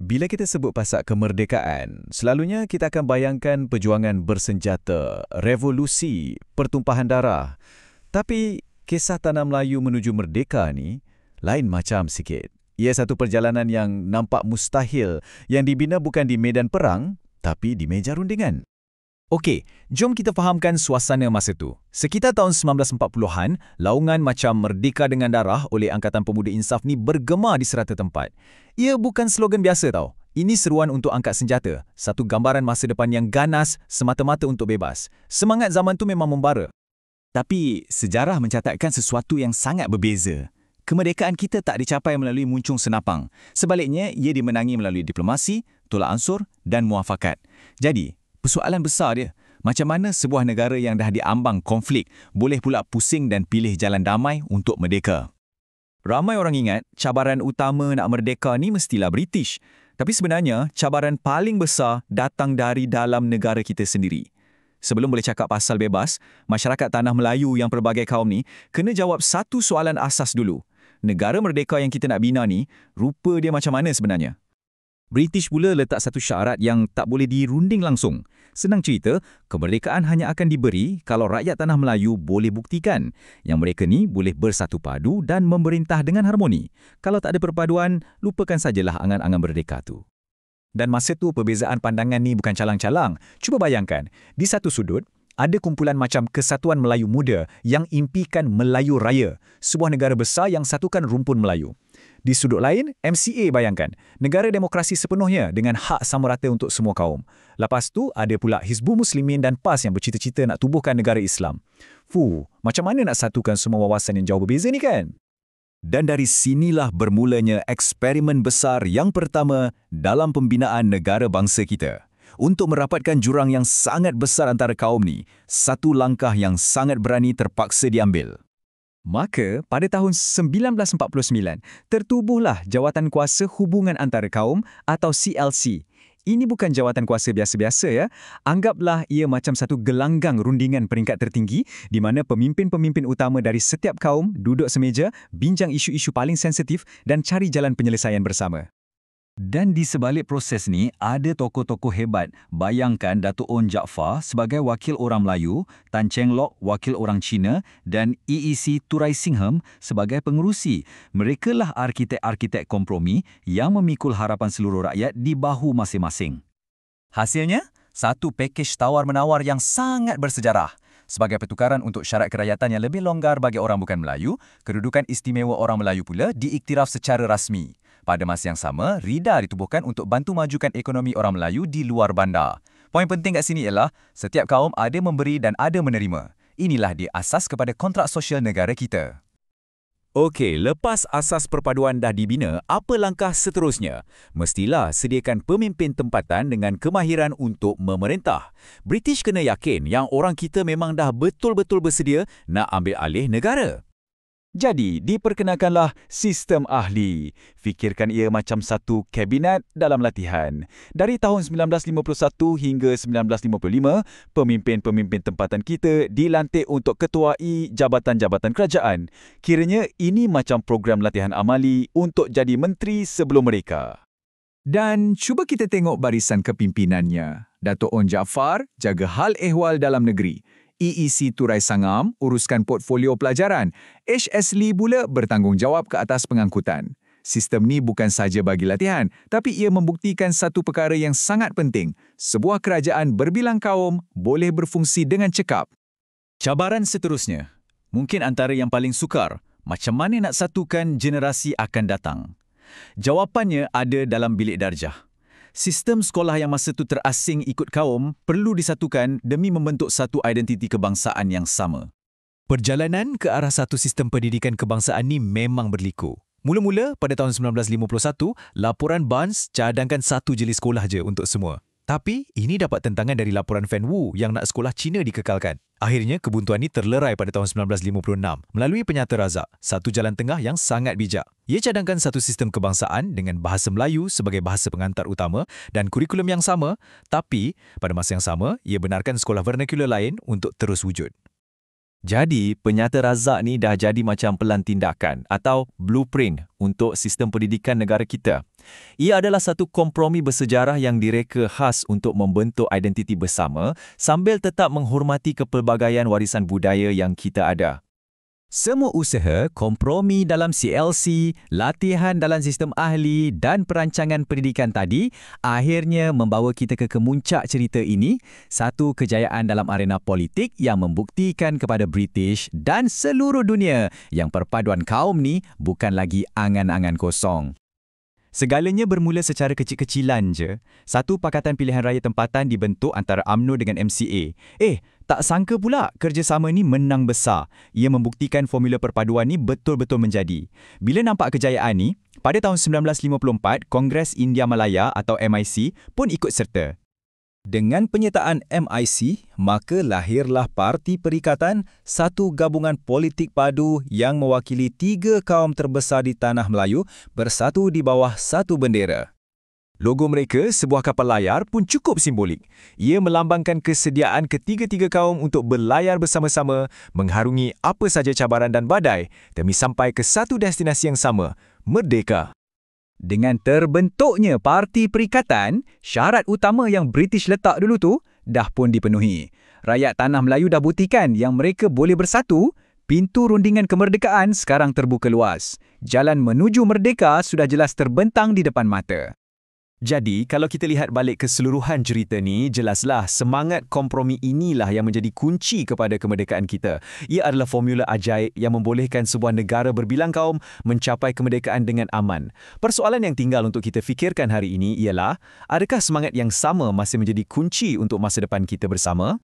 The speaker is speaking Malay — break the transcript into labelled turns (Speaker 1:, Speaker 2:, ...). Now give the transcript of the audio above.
Speaker 1: Bila kita sebut pasal kemerdekaan, selalunya kita akan bayangkan perjuangan bersenjata, revolusi, pertumpahan darah. Tapi kisah tanah Melayu menuju merdeka ni lain macam sikit. Ia satu perjalanan yang nampak mustahil, yang dibina bukan di medan perang, tapi di meja rundingan.
Speaker 2: Okey, jom kita fahamkan suasana masa tu. Sekitar tahun 1940-an, laungan macam Merdeka dengan Darah oleh Angkatan Pemuda Insaf ni bergema di serata tempat. Ia bukan slogan biasa tau. Ini seruan untuk angkat senjata. Satu gambaran masa depan yang ganas semata-mata untuk bebas. Semangat zaman tu memang membara.
Speaker 3: Tapi sejarah mencatatkan sesuatu yang sangat berbeza. Kemerdekaan kita tak dicapai melalui muncung senapang. Sebaliknya, ia dimenangi melalui diplomasi, tolak ansur dan muafakat. Jadi, persoalan besar dia, macam mana sebuah negara yang dah diambang konflik boleh pula pusing dan pilih jalan damai untuk merdeka? Ramai orang ingat cabaran utama nak merdeka ni mestilah British. Tapi sebenarnya, cabaran paling besar datang dari dalam negara kita sendiri. Sebelum boleh cakap pasal bebas, masyarakat tanah Melayu yang pelbagai kaum ni kena jawab satu soalan asas dulu. Negara merdeka yang kita nak bina ni, rupa dia macam mana sebenarnya?
Speaker 2: British pula letak satu syarat yang tak boleh dirunding langsung. Senang cerita, kemerdekaan hanya akan diberi kalau rakyat tanah Melayu boleh buktikan yang mereka ni boleh bersatu padu dan memerintah dengan harmoni. Kalau tak ada perpaduan, lupakan sajalah angan-angan merdeka tu. Dan masa tu perbezaan pandangan ni bukan calang-calang. Cuba bayangkan, di satu sudut, ada kumpulan macam Kesatuan Melayu Muda yang impikan Melayu Raya, sebuah negara besar yang satukan rumpun Melayu. Di sudut lain, MCA bayangkan, negara demokrasi sepenuhnya dengan hak sama rata untuk semua kaum. Lepas tu, ada pula Hizbul Muslimin dan PAS yang bercita-cita nak tubuhkan negara Islam. Macam mana nak satukan semua wawasan yang jauh berbeza ni kan?
Speaker 3: Dan dari sinilah bermulanya eksperimen besar yang pertama dalam pembinaan negara bangsa kita. Untuk merapatkan jurang yang sangat besar antara kaum ni, satu langkah yang sangat berani terpaksa diambil.
Speaker 2: Maka, pada tahun 1949, tertubuhlah Jawatan Kuasa Hubungan Antara Kaum atau CLC. Ini bukan jawatan kuasa biasa-biasa ya. Anggaplah ia macam satu gelanggang rundingan peringkat tertinggi di mana pemimpin-pemimpin utama dari setiap kaum duduk semeja, bincang isu-isu paling sensitif dan cari jalan penyelesaian bersama.
Speaker 3: Dan di sebalik proses ni, ada tokoh-tokoh hebat. Bayangkan Datuk On Jaafar sebagai wakil orang Melayu, Tan Cheng Lock wakil orang Cina dan EEC Turai Singham sebagai pengerusi. Merekalah arkitek-arkitek kompromi yang memikul harapan seluruh rakyat di bahu masing-masing. Hasilnya, satu pakej tawar-menawar yang sangat bersejarah. Sebagai pertukaran untuk syarat kerakyatan yang lebih longgar bagi orang bukan Melayu, kedudukan istimewa orang Melayu pula diiktiraf secara rasmi. Pada masa yang sama, RIDA ditubuhkan untuk bantu majukan ekonomi orang Melayu di luar bandar. Poin penting kat sini ialah, setiap kaum ada memberi dan ada menerima. Inilah dia asas kepada kontrak sosial negara kita.
Speaker 1: Okey, lepas asas perpaduan dah dibina, apa langkah seterusnya? Mestilah sediakan pemimpin tempatan dengan kemahiran untuk memerintah. British kena yakin yang orang kita memang dah betul-betul bersedia nak ambil alih negara. Jadi, diperkenalkanlah sistem ahli. Fikirkan ia macam satu kabinet dalam latihan. Dari tahun 1951 hingga 1955, pemimpin-pemimpin tempatan kita dilantik untuk ketuai jabatan-jabatan kerajaan. Kiranya ini macam program latihan amali untuk jadi menteri sebelum mereka.
Speaker 2: Dan cuba kita tengok barisan kepimpinannya. Datuk On Jaafar jaga hal ehwal dalam negeri. EEC Turai Sangam uruskan portfolio pelajaran. HS Lee pula bertanggungjawab ke atas pengangkutan. Sistem ni bukan saja bagi latihan, tapi ia membuktikan satu perkara yang sangat penting. Sebuah kerajaan berbilang kaum boleh berfungsi dengan cekap.
Speaker 1: Cabaran seterusnya, mungkin antara yang paling sukar, macam mana nak satukan generasi akan datang. Jawapannya ada dalam bilik darjah. Sistem sekolah yang masa itu terasing ikut kaum perlu disatukan demi membentuk satu identiti kebangsaan yang sama. Perjalanan ke arah satu sistem pendidikan kebangsaan ni memang berliku. Mula-mula pada tahun 1951, laporan Barnes cadangkan satu jenis sekolah je untuk semua. Tapi ini dapat tentangan dari laporan Fan Wu yang nak sekolah Cina dikekalkan. Akhirnya kebuntuan ini terlerai pada tahun 1956 melalui Penyata Razak, satu jalan tengah yang sangat bijak. Ia cadangkan satu sistem kebangsaan dengan bahasa Melayu sebagai bahasa pengantar utama dan kurikulum yang sama, tapi pada masa yang sama ia benarkan sekolah vernakular lain untuk terus wujud.
Speaker 4: Jadi, penyata razak ni dah jadi macam pelan tindakan atau blueprint untuk sistem pendidikan negara kita. Ia adalah satu kompromi bersejarah yang direka khas untuk membentuk identiti bersama sambil tetap menghormati kepelbagaian warisan budaya yang kita ada.
Speaker 1: Semua usaha, kompromi dalam CLC, latihan dalam sistem ahli dan perancangan pendidikan tadi akhirnya membawa kita ke kemuncak cerita ini, satu kejayaan dalam arena politik yang membuktikan kepada British dan seluruh dunia yang perpaduan kaum ni bukan lagi angan-angan kosong. Segalanya bermula secara kecil-kecilan je. Satu Pakatan Pilihan Raya Tempatan dibentuk antara UMNO dengan MCA. Tak sangka pula kerjasama ni menang besar. Ia membuktikan formula perpaduan ni betul-betul menjadi. Bila nampak kejayaan ni, pada tahun 1954, Kongres India Malaya atau MIC pun ikut serta.
Speaker 2: Dengan penyertaan MIC, maka lahirlah Parti Perikatan, satu gabungan politik padu yang mewakili 3 kaum terbesar di tanah Melayu bersatu di bawah satu bendera.
Speaker 1: Logo mereka, sebuah kapal layar, pun cukup simbolik. Ia melambangkan kesediaan ketiga-tiga kaum untuk berlayar bersama-sama, mengharungi apa saja cabaran dan badai, demi sampai ke satu destinasi yang sama, merdeka.
Speaker 2: Dengan terbentuknya Parti Perikatan, syarat utama yang British letak dulu tu dah pun dipenuhi. Rakyat tanah Melayu dah buktikan yang mereka boleh bersatu, pintu rundingan kemerdekaan sekarang terbuka luas. Jalan menuju merdeka sudah jelas terbentang di depan mata.
Speaker 4: Jadi, kalau kita lihat balik keseluruhan cerita ni, jelaslah semangat kompromi inilah yang menjadi kunci kepada kemerdekaan kita. Ia adalah formula ajaib yang membolehkan sebuah negara berbilang kaum mencapai kemerdekaan dengan aman. Persoalan yang tinggal untuk kita fikirkan hari ini ialah, adakah semangat yang sama masih menjadi kunci untuk masa depan kita bersama?